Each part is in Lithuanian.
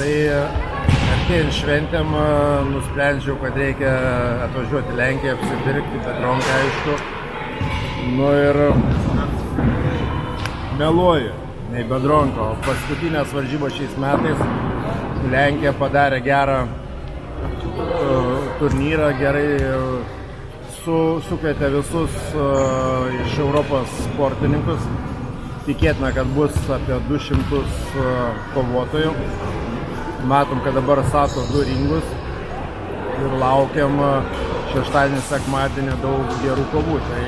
Tai artėjant šventėm nusprendžiau, kad reikia atvažiuoti į Lenkiją, apsipirkti, Biedronką aišku. Nu ir meluoju, nei Biedronka, o paskutinės varžybos šiais metais Lenkija padarė gerą turnyrą, gerai sukvietė visus iš Europos sportininkus. Tikėtina, kad bus apie 200 kovotojų. Matom, kad dabar stato 2 ringus ir laukiam šeštadienį, sekmadienį daug gerų kovų. Tai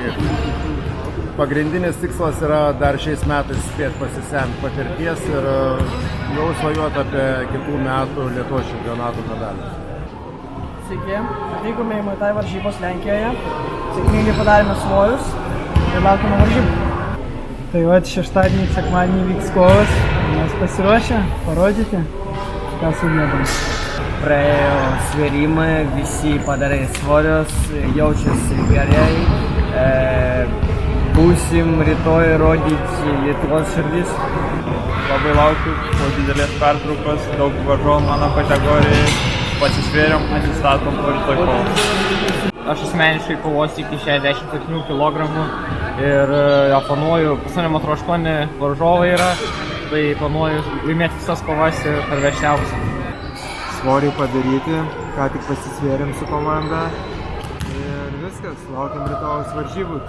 pagrindinis tikslas yra dar šiais metais spėti pasisemti patirties ir jau svajoti apie kitų metų Lietuvos čempionato medalius. Sveiki, atvykome į Muay Thai varžybos Lenkijoje, sėkmingai padarėme svorius ir laukiame varžybų. Tai vat šeštadienį, sekmadienį vyks kovos, mes pasiruošę parodyti, ką sugebam. Praėjo svėrimai, visi padarė svorius, jaučiasi gerai. Būsim rytoj rodyti Lietuvos širdis. Labai laukiu po didelės pertraukos, daug varžovų mano kategorijai. Pasisvėrėm, atsistatom po rytoj kovos. Aš asmeniškai kovosiu iki 67 kg ir planuoju, pasaulyje man atrodo 8 varžovai yra, tai planuoju laimėti visas kovas ir parvežčiausią. Svorį padaryti, ką tik pasisvėrėm su komanda ir viskas, laukiam rytojaus varžybų.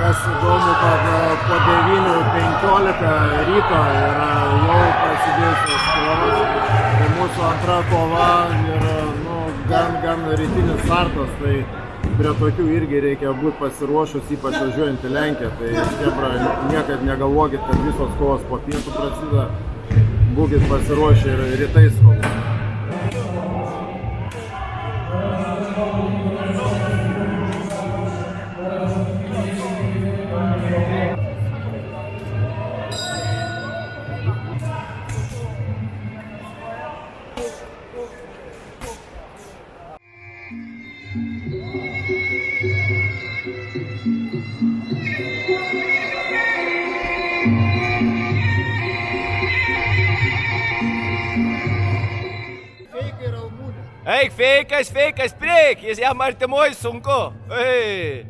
Kas įdomu, kad po 9:15 ryto yra jau prasidėjusios kovos. Tai mūsų antra kova ir gan rytinis startas, tai prie tokių irgi reikia būti pasiruošus, ypač važiuojant į Lenkiją. Tai chebra, niekad negalvokit, kad visos kovos po pietų prasideda. Būkit pasiruošę ir rytais kovos. Eik, feikas, priek, jis jam artimoj sunku. Ei.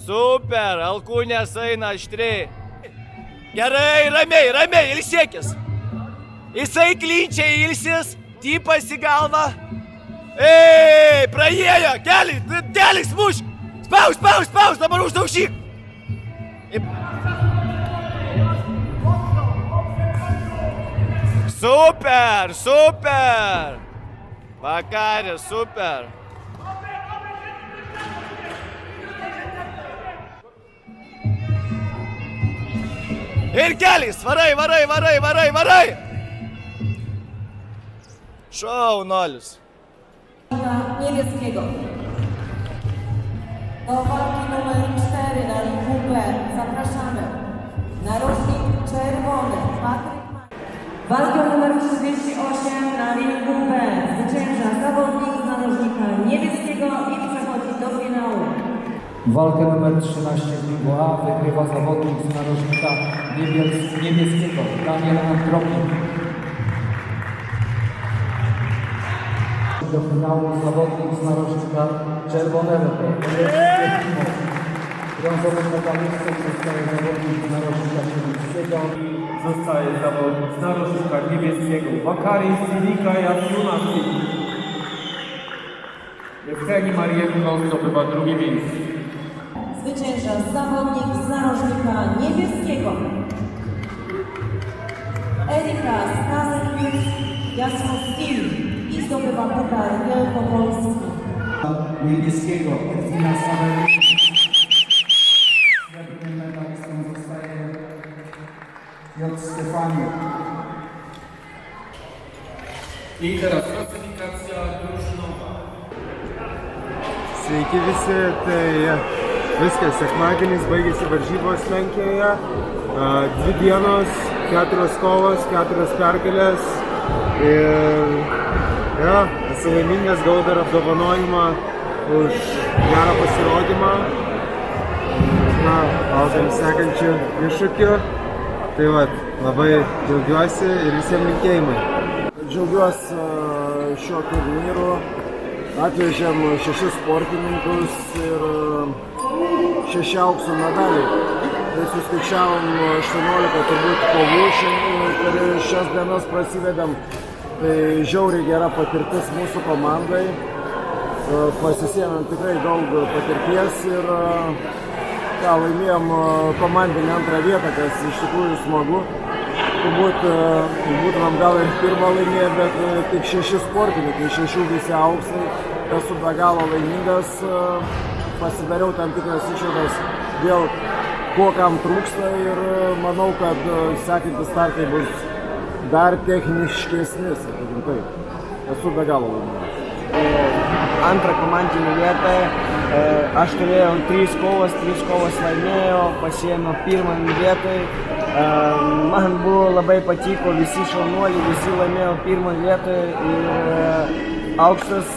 Super, alkūnės eina aštriai. Gerai, ramiai, ilsėkis. Jisai klinčiai ilsis, tipas į galvą. Ei, praėjo, keliais mušk. Spaus, dabar uždaužyk. Super. Vakarė, super. Ir keliais, varai. Šaunuolis. Niebieskiego. Do walki numer 4 na ringu B zapraszamy narożnik czerwony Patryk. Walkę numer 38 na ringu B zwycięża zawodnik z narożnika niebieskiego i przechodzi do finału. Walkę numer 13 w ringu A wygrywa zawodnik z narożnika niebieskiego Daniel Andropik. Do finału zawodnik z narożnika czerwonego. Brązowy medalistą zostaje zawodnik z narożnika niebieskiego. Zostaje zawodnik z narożnika niebieskiego Wakari Silika Jasunasi. Jewgeni Marienko zdobywa drugie miejsce. Zwycięża zawodnik z narożnika niebieskiego Erika Stasiewicz Jasunasi i zdobywa puchar wielkopolski. Niebieskiego Edwina Sawelewicz. Srebrnym medalistą zostaje J. Stefaniuk. I teraz klasyfikacja drużynowa. Sveiki visi, tai viskas, sekmadienis baigėsi varžybos Lenkijoje, 2 dienos, 4 kovos, 4 pergalės ir esu laimingas, gavau dar apdovanojimą už gerą pasirodymą, laukiam sekančių iššūkių, tai labai džiaugiuosi ir visiems linkėjimai. Džiaugiuosi šiuo turnyru. Atvežėm 6 sportininkus ir 6 aukso medaliai. Tai suskaičiavom 18 turbūt kovų per šias dienas prasidedam. Tai žiauriai gera patirtis mūsų komandai. Pasisėmėm tikrai daug patirties ir laimėjom komandinę antrą vietą, kas iš tikrųjų smagu. Turbūt būtumėm gal ir pirmą laimėję, bet tik 6 sportininkai, 6 visi auksai. Esu be galo laimingas, pasidariau tam tikras išvadas dėl ko kam trūksta ir manau, kad sekantys startai bus dar techniškesni, sakykim taip. Esu be galo laimingas. Antrą komandinę vietą, aš turėjau 3 kovas laimėjau, pasiėmiau pirmą vietą. Man buvo labai patiko, visi šaunuoliai, visi laimėjo pirmą vietą ir auksas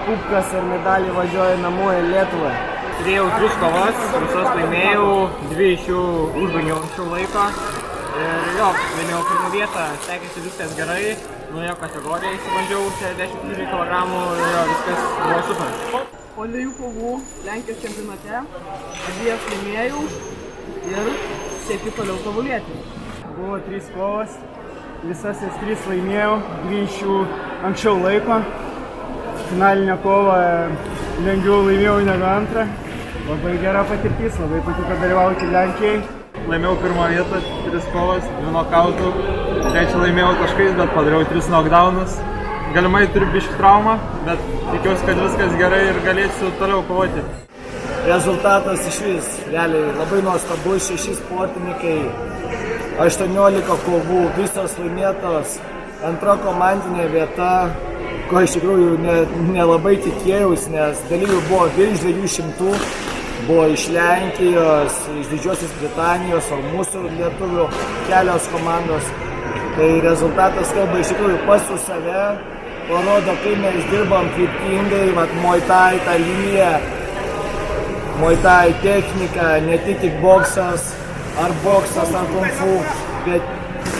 kubkas ir medalį važiuoja namo į Lietuvą. Turėjau 3 kovas, visas laimėjau, 2 iš jų užbaigiau anksčiau laiko. Ir laimėjau pirmą vietą, sekėsi viskas gerai, nuėjo kategoriją įsibandžiau 64 kg ir viskas buvo super. Po 2 kovų Lenkijos čempionate abiejas laimėjau ir siekiu toliau tobulėti. Buvo 3 kovos, visas 3 laimėjau, 2 iš jų anksčiau laiko. Finalinę kovą lengviau laimėjau negu antrą. Labai gera patirtis, labai patiko dalyvauti Lenkijai. Laimėjau pirmą vietą, 3 kovas, 2 nokautų, 3 laimėjau taškais, bet padariau 3 knockdownus. Galimai turiu biškį traumą, bet tikiuosi, kad viskas gerai ir galėsiu toliau kovoti. Rezultatas iš vis, realiai labai nuostabus, 6 sportininkai, 18 kovų, visos laimėtos, antra komandinė vieta, ko iš tikrųjų nelabai tikėjausi, nes dalyvių buvo virš 200, buvo iš Lenkijos, iš Didžiosios Britanijos, o mūsų lietuvių kelios komandos. Tai rezultatas kalba iš tikrųjų pats už save, parodo, kaip mes dirbam kryptingai, Muay Thai tą liniją, Muay Thai technika, ne tik boksas, ar boksas, ar kung fu, bet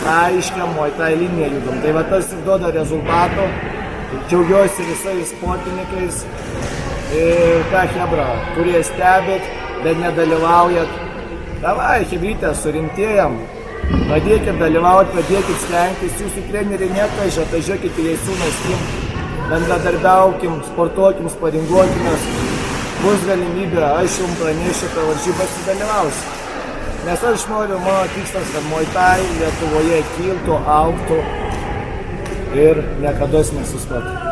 aiškia Muay Thai liniją judam. Tai tas ir duoda rezultatų. Džiaugiuosi visais sportininkais ir ką chebra, kurie stebit, bet nedalyvaujat. Davai, chebrytė, surimtėjam, padėkit dalyvauti, padėkit stengtis, jūsų treneriai neatveža, atvažiuokit į Jaisiūnus, bendradarbiaukim, sportuokim, sparinguokimės. Bus galimybė, aš jums pranešiu, kad varžybas sudalyvausiu. Nes aš noriu, mano tikslas, kad Muay Thai Lietuvoje kiltų, augtų ir niekada nesustotų.